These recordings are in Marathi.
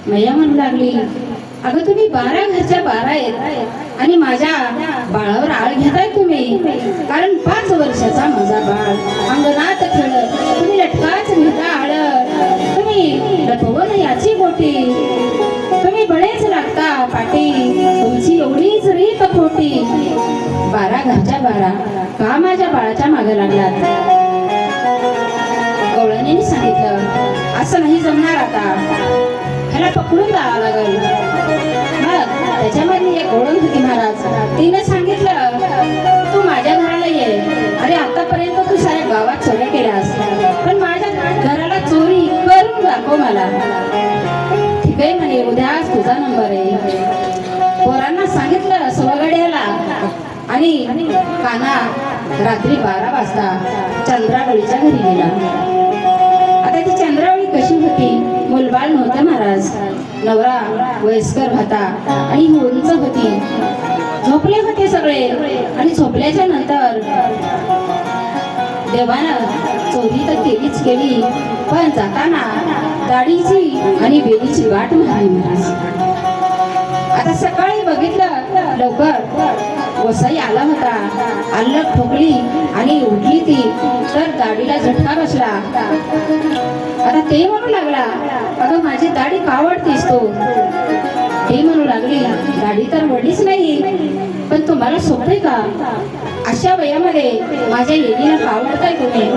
मैया म्हणू लागली, अगं तुम्ही 12 घरच्या 12 आहेत आणि माझ्या बाळावर आळ घेताय तुम्ही. कारण 5 वर्षाचा माझा बाळ अंगणात खेळत तुम्ही लटकाच घेता आळ. तुम्ही लपवून याची बोटी, तुम्ही बळेच लागता पाठी, तुमची एवढीच रीत खोटी. 12 घरच्या 12 का माझ्या बाळाच्या मागे लागलात? गवळणीने सांगितलं, असं नाही जमणार आता, ह्याला पकडून जावं लागेल. मग त्याच्यामध्ये एक गवळण होती महाराज, तिने सांगितलं, तू माझ्या घराला ये. अरे आतापर्यंत तू साऱ्या गावात चोऱ्या केल्यास, पण माझ्या घराला चोरी करून दाखव मला. ठीक आहे म्हणे, उद्याच तुझा नंबर आहे. पोरांना सांगितलं सवगड्याला आणि काना रात्री 12 वाजता चंद्रावळीच्या घरी गेला. आता ती चंद्रावळी कशी होती? मुलबाळ नव्हतं महाराज, नवरा वयस्कर होता आणि उंच होती. झोपले होते सगळे आणि झोपल्याच्या नंतर देवानं चोरी तर केलीच केली, पण जाताना दाढीची आणि बेलीची गाठ मारली महाराज. आता सकाळी बघितलं लवकर वसाई आला होता, अल्लग ठोकली आणि उठली ती तर दाढीला झटका बसला. आता ते म्हणू लागला, अगं माझी दाढी का वळतीस तू? ते म्हणू लागली, दाढी तर वडलीच नाही, पण तुम्हाला सोपे का? अशा वयामध्ये माझ्या येणीला का वळताय तुम्ही?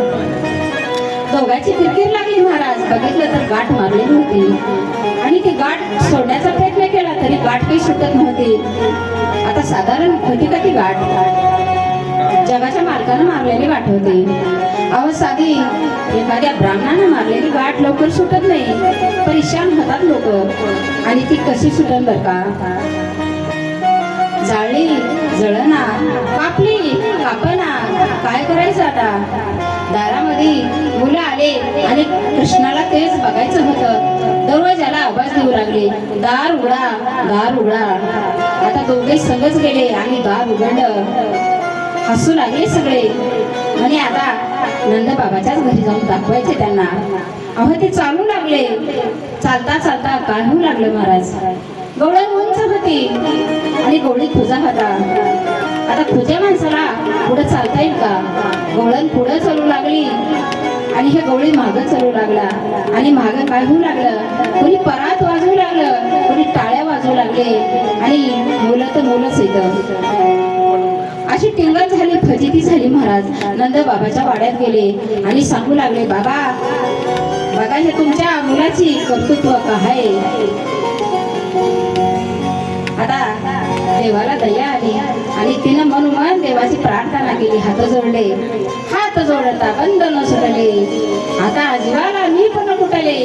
दोघांची किरकिर लागली महाराज. बघितलं तर गाठ मारलेली होती आणि ती गाठ सोडण्याचा प्रयत्न केला तरी गाठ काही सुटत नव्हती. आता साधारण होती का ती गाठ? जगाच्या मालकानं मारलेली गाठ होती. अहो साधी एखाद्या ब्राह्मणानं मारलेली गाठ लवकर सुटत नाही, परेशान होतात लोक. आणि ती कशी सुटल बर का? जाळली जळना, कापली कापना, काय करायचं आता? दारामध्ये मुलं आले आणि कृष्णाला तेच बघायचं होतं. दरवाजाला आवाज देऊ लागले, दार उघडा, दार उघडा. आता दोघे संगच गेले आणि दार उघडलं. हसू लागले सगळे म्हणे आता नंद बाबाच्याच घरी जाऊन दाखवायचे त्यांना. अहो ते चालू लागले. चालता चालता काय होऊ लागलं महाराज? गवळण उंच होती आणि गवळी खुजा होता. आता खुज्या माणसाला पुढे चालता येईल का? गवळण पुढे चालू लागली आणि हे गवळी मागं चालू लागला. आणि मागं काय होऊ लागलं? कोणी परात वाजवू लागलं, कोणी टाळ्या वाजवू लागले आणि मुलं तर मुलंच येतं. अशी टिंगल झाली, फजिती झाली महाराज. नंद बाबाच्या वाड्यात गेले आणि सांगू लागले, बाबा बघा हे तुमच्या मुलाची कर्तृत्व काय. आता देवाला दया आली आणि तिनं मनोमन देवाची प्रार्थना केली. हात जोडले, हात जोडता बंधन सुटले, आता जीवाला मी पण कुठले.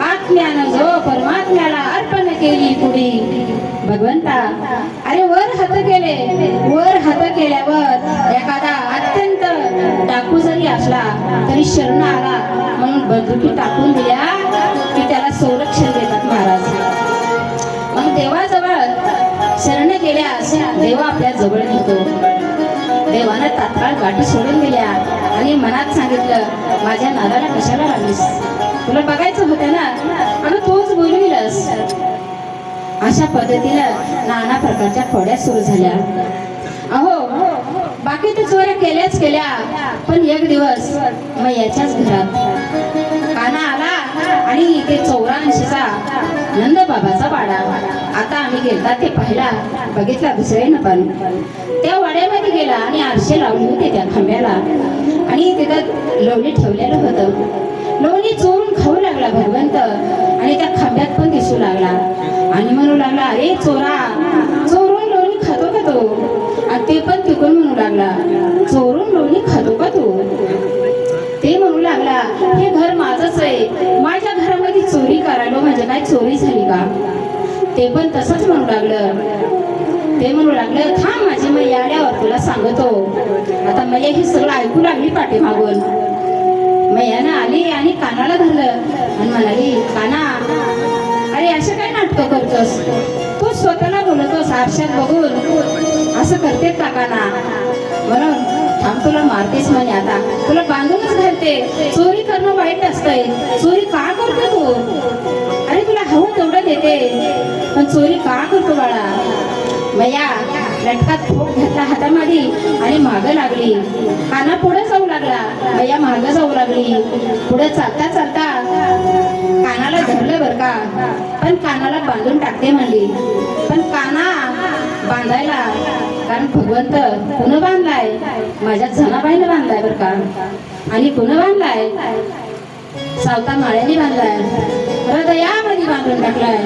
आत्म्यानं जो परमात्म्याला अर्पण केली पुढी. भगवंता अरे वर हात केले, वर हात केल्यावर एखादा अत्यंत डाकू जरी असला तरी शरण आला म्हणून बंदुकी टाकून दिल्या की त्याला संरक्षण देतात महाराज. मग देवाजवळ शरण गेल्यास देवा आपल्या जवळ येतो. देवानं तात्काळ गाठी सोडून दिल्या आणि मनात सांगितलं, माझ्या नादाला कशाला लागलीस? तुला बघायचं होतं ना, आणि तूच बोलविलस. अशा पद्धतीनं नाना प्रकारच्या खोड्या सुरू झाल्या. अहो बाकी तर चोऱ्या केल्याच केल्या, पण एक दिवस मैयाच्याच घरात काना आला आणि ते 84चा नंद बाबाचा वाडा. आता आम्ही गेलता ते पाहिला, बघितला दुसऱ्यानं पण. त्या वाड्यामध्ये गेला आणि आरशे लावले होते त्या खांब्याला आणि तिथं लोणी ठेवलेलं होतं. लोणी चोरून खाऊ लागला भगवंत आणि त्या खांब्यात पण दिसू लागला आणि म्हणू लागला, अरे चोरा, चोरून लोणी खातो का तू? आणि ते पण तिकडून म्हणू लागला, चोरून लोणी खातो का तू? ते म्हणू लागला, हे घर माझंच आहे, माझ्या घरामध्ये चोरी करायला म्हणजे काय चोरी झाली का? ते पण तसंच म्हणू लागलं. ते म्हणू लागलं, थांब माझी मैया आल्यावर तुला सांगतो. आता मैया ही सगळं ऐकू लागली पाठीमागून. मैयानं आली आणि कानाला धरलं आणि म्हणाली, काना, अरे असं काय नाटकं करतोस? तू स्वतःला बोलतोस आरशात बघून, असं करतेत का काना? म्हणून थांब, तुला मारतेस म्हणे, आता तुला बांधूनच घालते. चोरी करणं वाईट असतंय, चोरी का करतो तू? अरे तुला हवं तेवढं देते, पण चोरी का करतो बाळा? मैया लटकात ठोक घेतला हातामध्ये आणि मागं लागली. काना पुढे जाऊ लागला, मैया मागं जाऊ लागली. पुढे चालता चालता कानाला धरलं बरं का, पण कानाला बांधून टाकते म्हणली. पण काना बांधायला, कारण भगवंत पुन्हा बांधलाय, माझ्या जनाबाईने बांधलाय बरं का. आणि पुन्हा बांधलाय, सावता माळ्याने बांधलाय, हृदयामध्ये बांधून टाकलाय,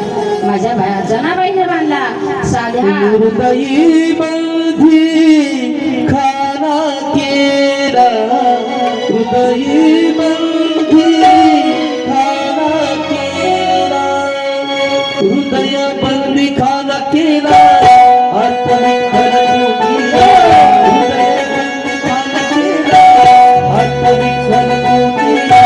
माझ्या जनाबाईने बांधला. साध्या हृदयी बंधी खाना केला, हृदयी बंधी खाना केला, हृदय बंदी खाना केला, आत्मविठ्ठल जोगीला, हृदय बंदी खाना केला, आत्मविठ्ठल जोगीला.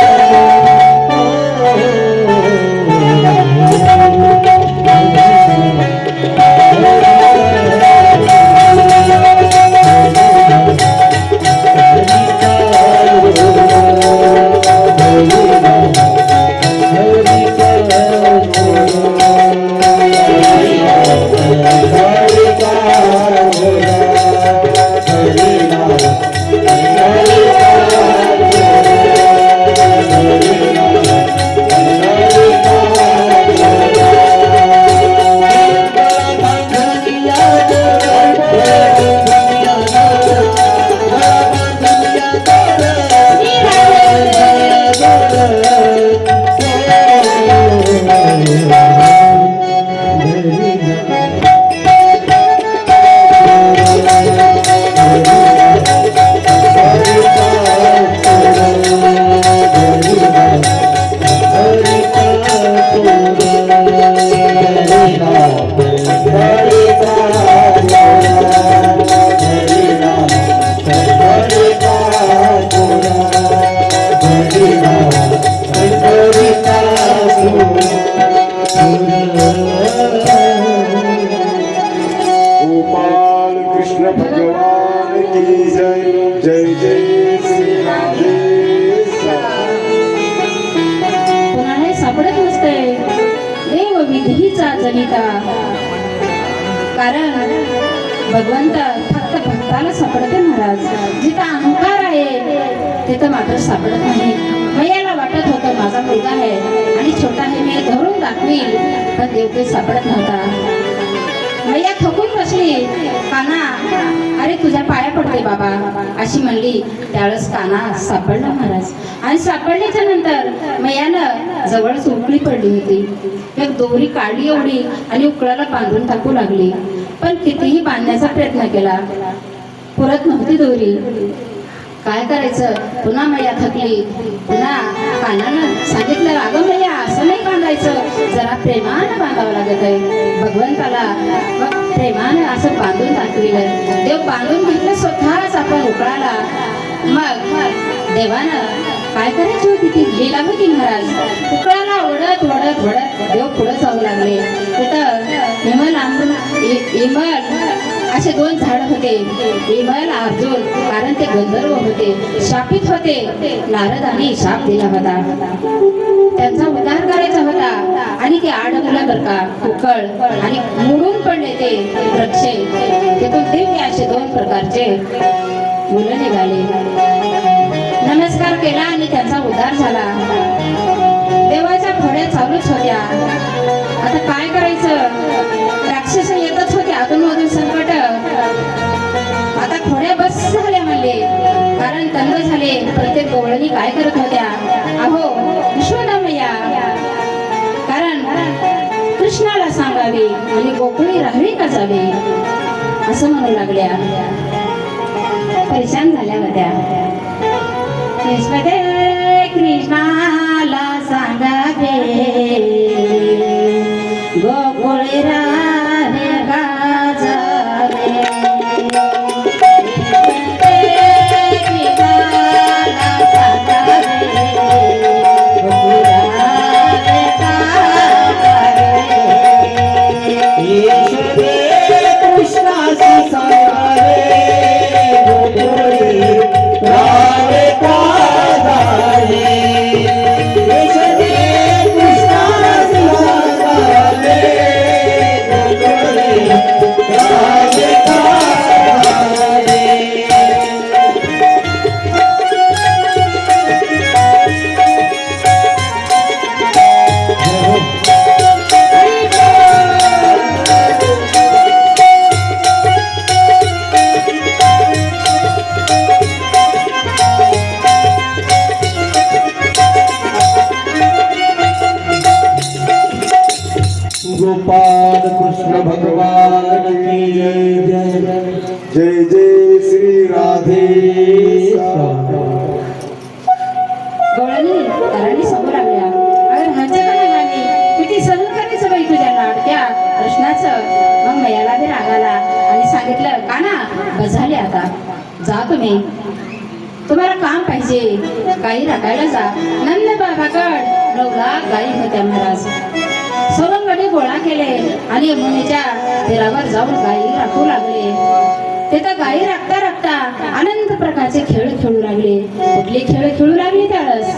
कारण भगवंत फक्त भक्ताला सापडते महाराज. जिथं अहंकार आहे तिथं मात्र सापडत नाही. मैयाला वाटत होतं माझा मुलगा आहे आणि छोटा आहे, मी धरून दाखवील, पण देव ते सापडत नव्हता. मैया थकून बसली. काना, अरे तुझ्या पाया पडते बाबा अशी म्हणली. त्यावेळेस काना सापडला महाराज. आणि सापडल्याच्या नंतर मैयानं जवळच उकळी पडली होती. एक दोरी काढली एवढी आणि उकळाला बांधून टाकू लागली. पण कितीही बांधण्याचा प्रयत्न केला, पुरत नव्हती दोरी. काय करायचं? पुन्हा मैया थकली. पुन्हा कानानं सांगितलं, अगं मैया असं नाही बांधायचं, जरा प्रेमानं बांधावं लागत आहे भगवंताला. मग प्रेमानं असं बांधून दाखविलं. देव बांधून घेतलं स्वतःच आपण उकळाला. मग देवानं काय करायची होती ती लीला होती महाराज. उकळाला ओढत ओढत ओढत देव पुढे जाऊ लागले. तिथं इमल असे दोन झाड होते, इमल अर्जुन, कारण ते गंधर्व होते, शापित होते. नारदाने शाप दिला होता, त्यांचा उद्धार करायचा होता. आणि ते अडकलं बरं का उकळ आणि मुडून पडले ते वृक्षे. तिथून दिव्य असे दोन प्रकारचे मुलं निघाले. नमस्कार केला आणि त्यांचा उद्धार झाला. देवाच्या पुढे मध्ये प्रत्येक गोवळणी काय करत होत्या, अहो यशोदामय्या कारण कृष्णाला सांगावे आणि गोकुळी राहावी का जावे असं म्हणू लागल्या. परेशान झाल्या होत्या. कृष्णाला सांगावे गोकुळी राहावे का जावे. गोपाल कृष्ण भगवान की जय. जय जय श्री राधे. गोळणी कराडी समोर लागल्या. अगर ह्याच्या काय गाणी किती सहन करायचं बाई तुझ्या लाडक्या कृष्णाचं. मग मैयाला बी राग आला आणि सांगितलं काना बस झाले आता जा तुम्ही, तुम्हाला काम पाहिजे गाई राखायला जा. नंद बाबाकड 9 लाख गाई होत्या महाराज. सोबंगडे गोळा केले आणि यमुनेच्या तीरावर जाऊन गाई राखू लागले. ते तर गाई राखता राखता अनंत प्रकारचे खेळ खेळू लागले. कुठले खेळ खेळू लागले त्यावेळेस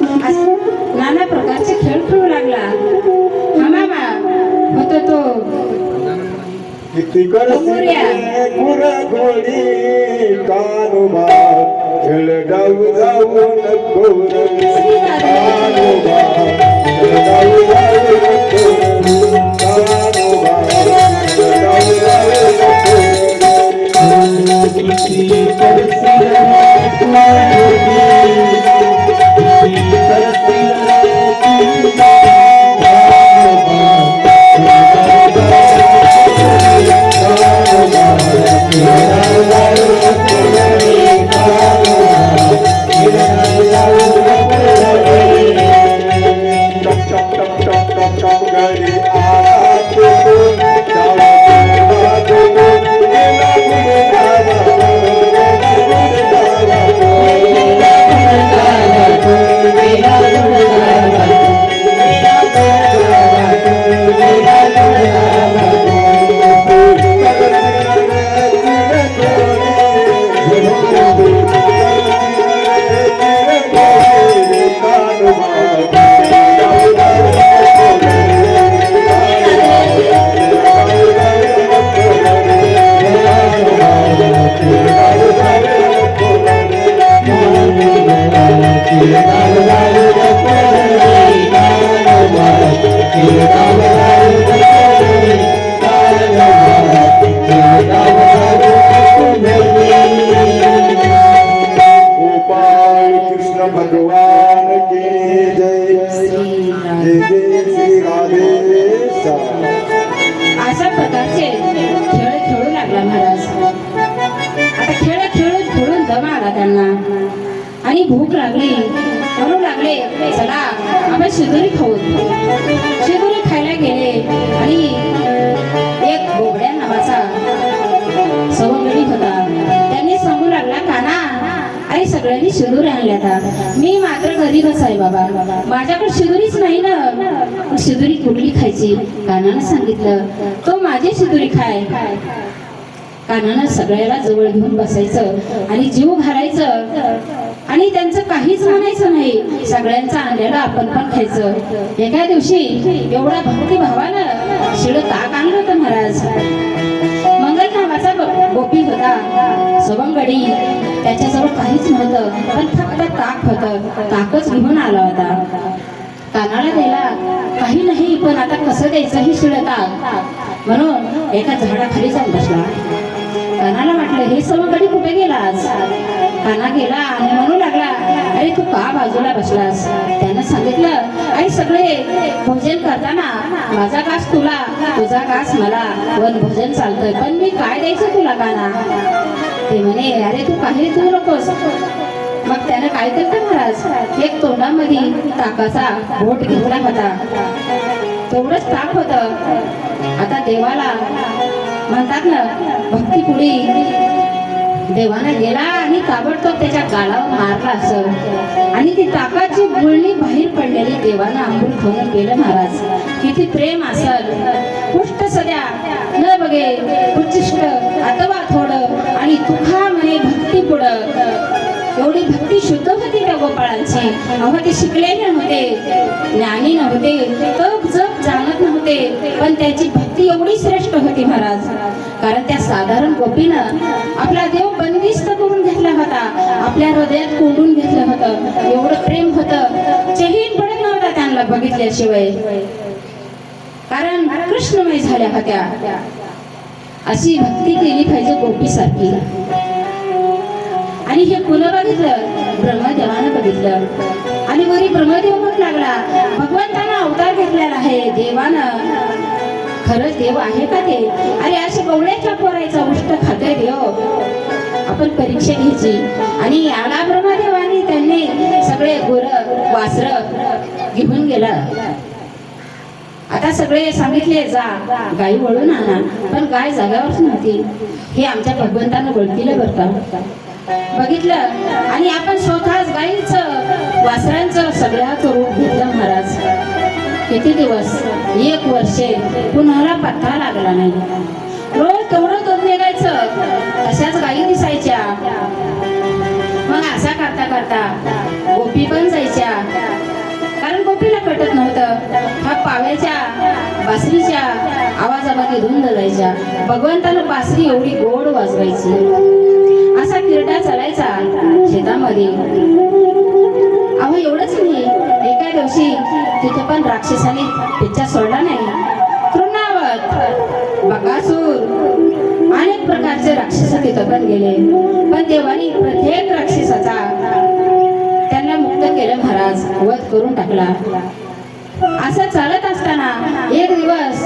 तू घरी नाना प्रकारचे खेळ खेळू लागला. हा मामा होतो तो गुरगोडी कानुबा खेळ जाऊ जाऊ नको कानुबा खेळ जाऊ जाऊ नको कानुबा खेळ जाऊ जाऊ नको किती करसी गोपाल कृष्ण भगवान की जय जय जय श्री राधेशा अशा प्रकारचे खेळ खेळू लागला महाराज. आता खेळ खेळून खेळून दम आला त्यांना आणि भूक लागली. म्हणू लागले चला आपण शिदोरी खाऊ. शिदोरी खायला गेले आणि एक बोबड्या नावाचा सवंगडी होता. त्यांनी सांगू लागला काना अरे सगळ्यांनी शिदोरी आणल्या मी मात्र गरीबच आहे बाबा माझ्याकडे शिदोरीच नाही ना. मग शिदोरी कुठली खायची. कानानं सांगितलं तो माझी शिदोरी खाय. कानानं सगळ्याला जवळ घेऊन बसायचं आणि जीव घालायचं आणि त्यांचं काहीच म्हणायचं नाही. सगळ्यांचं आणलेलं आपण पण खायचं. एका दिवशी एवढा भक्ती भावानं शिळ ताक आणलं होतं महाराज. मंगल नावाचा गोपी होता सवंगडी. त्याच्याजवळ काहीच नव्हतं पण फक्त ताक होतं. ताकच घेऊन आला होता. कानाला द्यायला काही नाही पण आता कसं द्यायचं हे शिळ ताक म्हणून एका झाडाखाली जाऊन बसला. कानाला वाटलं हे सवंगडी कुठे गेला आज. काना गेला आणि म्हणू लागला अरे तू का बाजूला बसलास. त्यानं सांगितलं अरे सगळे भोजन करताना माझा घास तुला तुझा घास मला वन भोजन चालतंय पण मी काय द्यायचं तुला काना. ते म्हणे अरे तू काही देऊ नकोस. मग त्यानं काय केलं महाराज एक तोंडामध्ये ताकाचा बोट घेतला होता. तेवढंच ताक होतं. आता देवाला म्हणतात ना भक्तीपुढी देवानं गेला आणि ताबडतोब त्याच्या गालावर मारला असं आणि ती ताकाची गुळणी बाहेर पडलेली देवानं आंघोळ ठेवून गेलं महाराज. किती प्रेम असल. पुष्ट सध्या न बघे उच्चिष्ट अथवा थोडं आणि तुखा म्हणे भक्ती पुढं. एवढी भक्ती शुद्ध होती त्या गोपाळांची. अहो ते शिकलेले नव्हते ज्ञानी नव्हते तप जप जाणत नव्हते पण त्यांची भक्ती एवढी श्रेष्ठ होती महाराज. कारण त्या साधारण गोपीनं आपला देव बंदिस्त करून घेतला होता. आपल्या हृदयात कोंडून घेतलं होतं. एवढं प्रेम होतं चहीन पडत नव्हता त्यांना बघितल्याशिवाय. कारण कृष्णमय झाल्या होत्या. अशी भक्ती केली पाहिजे गोपीसारखी. आणि हे पुन्हा बघितलं ब्रह्मदेवानं बघितलं आणि वरी ब्रह्मदेव म्हणू लागला भगवंतानं अवतार घेतलेला आहे देवानं. खरंच देव आहे का ते. अरे अशा गवळ्याच्या पोरायचा उष्ट खाते देव. आपण परीक्षा घ्यायची आणि आला ब्रह्मदेवानी त्यांनी सगळे गुर वासर घेऊन गेला. आता सगळे सांगितले जा गाई वळून आणा पण गाय जागावरच नव्हती. हे आमच्या भगवंतानं वळतीलं बरं का. बघितलं आणि आपण स्वतःच गाईचं वासरांचं सगळ्याचं रूप घेतलं महाराज. किती दिवस 1 वर्षे कुणाला पत्ता लागला नाही. रोज तेवढं दूध निघायचं तशाच गाई दिसायच्या. मग असा करता करता गोपी पण जायच्या. कारण गोपीला कटत नव्हतं. हा पाव्याच्या बासरीच्या आवाजामध्ये धुंद जायच्या. भगवंतानं बासरी एवढी गोड वाजवायची. असा किरडा चालायचा शेतामध्ये. अहो एवढंच नाही एका दिवशी तिथं पण राक्षसाने पिच्चा सोडला नाही. तृणावत बकासूर अनेक प्रकारचे राक्षस तिथं पण गेले पण देवानी प्रत्येक राक्षसाचा त्यांना मुक्त केलं महाराज. वध करून टाकला. असं चालत असताना एक दिवस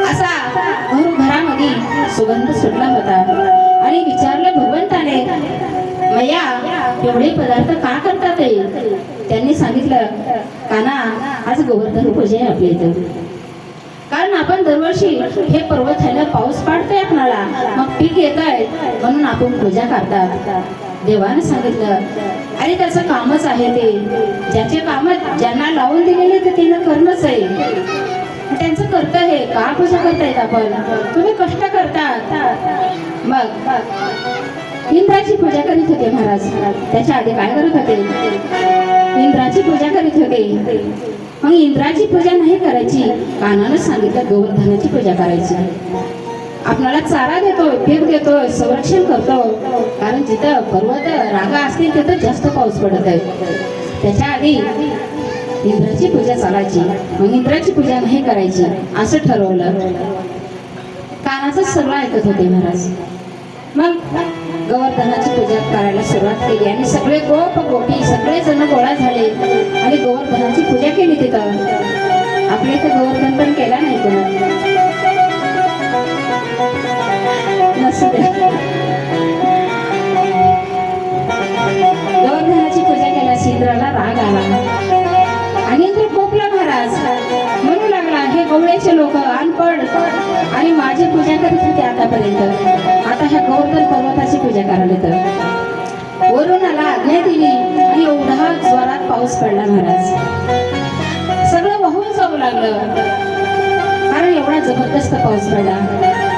असा घरामध्ये सुगंध सुटला होता आणि विचारलं भगवंताने मैया एवढे पदार्थ का करतात. त्यांनी सांगितलं काना आज गोवर्धन पूजा आहे आपल्या इथं. कारण आपण दरवर्षी हे पर्वत खायला पाऊस पाडतोय आपणाला मग पीक येत आहे म्हणून आपण पूजा करतात. देवाने सांगितलं अरे त्याचं कामच आहे ते. ज्याचे काम ज्यांना लावून दिलेले ते तिनं करणंच आहे. त्यांचं कर्तव्य आहे. का पूजा करतायत आपण. तुम्ही कष्ट करतात. मग इंद्राची पूजा करीत होते महाराज. त्याच्या आधी काय करत होते इंद्राची पूजा करीत होते. मग इंद्राची पूजा नाही करायची कानानं सांगितलं गोवर्धनाची पूजा करायची. आपल्याला चारा देतो, पीक देतो, संरक्षण करतो. कारण जिथं पर्वत रांगा असतील तिथं जास्त पाऊस पडत आहे. त्याच्या आधी इंद्राची पूजा चालायची, मग इंद्राची पूजा नाही करायची असं ठरवलं. कानाचं सगळं ऐकत होते महाराज. मग गोवर्धनाची पूजा करायला सुरुवात केली आणि सगळे गोप गोपी सगळे जण गोळा झाले आणि गोवर्धनाची पूजा केली तिथं. आपल्या इथं गोवर्धन पण केला नाही कोणा नसू दे. गोवर्धनाची पूजा केल्यास इंद्राला राग आला आणि इंद्र कोपला महाराज. म्हणू लागला, हे गवळ्याचे लोक अनपड आणि माझी पूजा करीत होते आतापर्यंत, आता ह्या गोवर्धन पर्वताची पूजा करायला तर वरून आला, आज्ञा दिली आणि एवढा जोरात पाऊस पडला महाराज. सगळं वाहून जाऊ लागलं कारण एवढा जबरदस्त पाऊस पडला.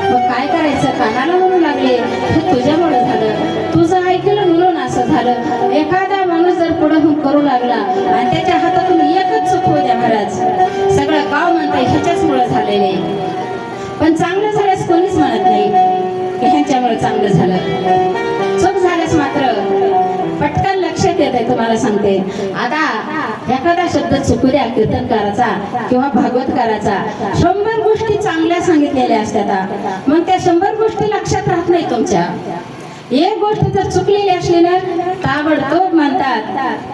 मग काय करायचं, कानाला म्हणू लागले, हे तुझ्यामुळे झालं, तुझं ऐकलं म्हणून असं झालं. एखादा माणूस जर पुढे होऊन करू लागला आणि त्याच्या हातातून एकच चूक होऊ द्या महाराज, सगळं गाव म्हणतंय ह्याच्याचमुळे झालेले. पण चांगलं झाल्यास कोणीच म्हणत नाही की ह्यांच्यामुळे चांगलं झालं. चूक झाल्यास मात्र पटकन लक्षात येत आहे. तुम्हाला सांगते, आता एखादा शब्द चुकू द्या कीर्तनकाराचा किंवा भागवतकाराचा, 100 गोष्टी चांगल्या सांगितलेल्या असतात, मग त्या 100 गोष्टी लक्षात राहत नाही तुमच्या. एक गोष्ट जर चुकलेली असली ना ताबडतोब म्हणतात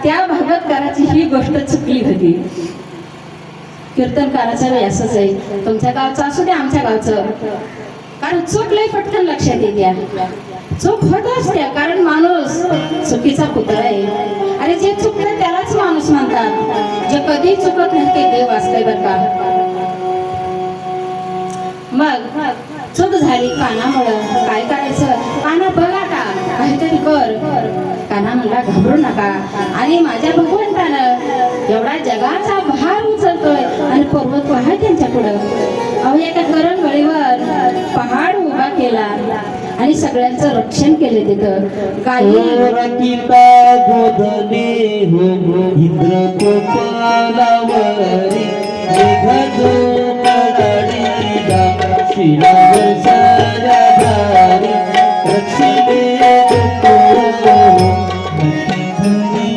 त्या भागवतकाराची ही गोष्ट चुकली होती. कीर्तनकाराचा वेळ असंच आहे, तुमच्या गावचं असू द्या आमच्या गावचं, कारण चूक लय पटकन लक्षात येते. चूक होत असते कारण माणूस चुकीचा पुतळा आहे आणि जे चुकतं त्यालाच माणूस म्हणतात. जे कधी चुकत नाही ते देव असते बरं का. मग चूक झाली कानामुळं, काय करायचं, काना बघ आता काहीतरी कर. काना म्हणला, घाबरू नका आणि माझ्या भगवंतानं एवढा जगाचा भार उचलतोय आणि पर्वत आहे त्यांच्या पुढं. अहो एका करणगळीवर पहाड उभा केला आणि सगळ्यांचं रक्षण केले तिथं. काही इंद्र कोपलावरी शिलावर